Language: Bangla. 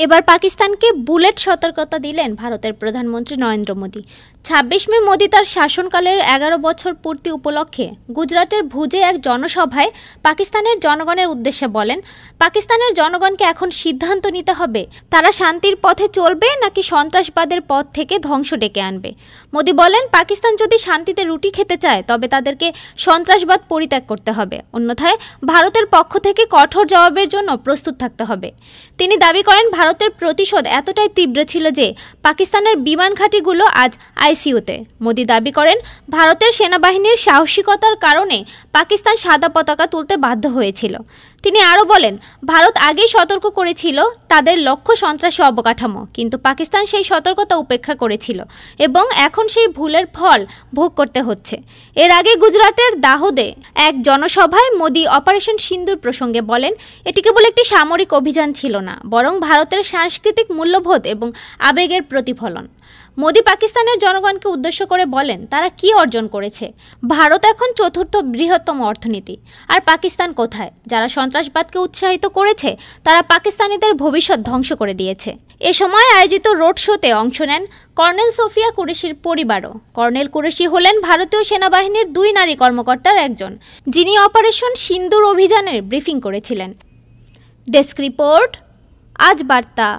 এবার পাকিস্তানকে বুলেট সতর্কতা দিলেন ভারতের প্রধানমন্ত্রী নরেন্দ্র মোদী। ২৬ মে মোদী তার শাসনকালের ১১ বছর পূর্তি উপলক্ষে গুজরাটের ভুজে এক জনসভায় পাকিস্তানের জনগণের উদ্দেশ্যে বলেন, পাকিস্তানের জনগণকে এখন সিদ্ধান্ত নিতে হবে তারা শান্তির পথে চলবে নাকি সন্ত্রাসবাদের পথ থেকে ধ্বংস ডেকে আনবে। মোদী বলেন, পাকিস্তান যদি শান্তিতে রুটি খেতে চায় তবে তাদেরকে সন্ত্রাসবাদ পরিত্যাগ করতে হবে, অন্যথায় ভারতের পক্ষ থেকে কঠোর জবাবের জন্য প্রস্তুত থাকতে হবে। তিনি দাবি করেন, ভারতের প্রতিশোধ এতটাই তীব্র ছিল যে পাকিস্তানের বিমান ঘাঁটিগুলো আজ আইসিইউতে। মোদী দাবি করেন, ভারতের সেনাবাহিনীর সাহসিকতার কারণে পাকিস্তান সাদা পতাকা তুলতে বাধ্য হয়েছিল। তিনি আরও বলেন, ভারত আগেই সতর্ক করেছিল তাদের লক্ষ্য সন্ত্রাসী অবকাঠামো, কিন্তু পাকিস্তান সেই সতর্কতা উপেক্ষা করেছিল এবং এখন সেই ভুলের ফল ভোগ করতে হচ্ছে। এর আগে গুজরাটের দাহোদে এক জনসভায় মোদী অপারেশন সিন্দুর প্রসঙ্গে বলেন, এটি কেবল একটি সামরিক অভিযান ছিল না, বরং ভারতের সাংস্কৃতিক মূল্যবোধ এবং আবেগের প্রতিফলন। মোদী পাকিস্তানের জনগণকে উদ্দেশ্য করে বলেন, তারা কি অর্জন করেছে। ভারত এখন চতুর্থ বৃহত্তম অর্থনীতি, আর পাকিস্তান কোথায়? যারা সন্ত্রাসবাদকে উৎসাহিত করেছে তারা পাকিস্তানিদের ভবিষ্যৎ ধ্বংস করে দিয়েছে। এ সময় আয়োজিত রোড শোতে অংশ নেন কর্নেল সোফিয়া কুরেশির পরিবারও। কর্নেল কুরেশি হলেন ভারতীয় সেনাবাহিনীর 2 নারী কর্মকর্তার একজন, যিনি অপারেশন সিন্দুর অভিযানের ব্রিফিং করেছিলেন। ডেস্ক রিপোর্ট, আজ বার্তা।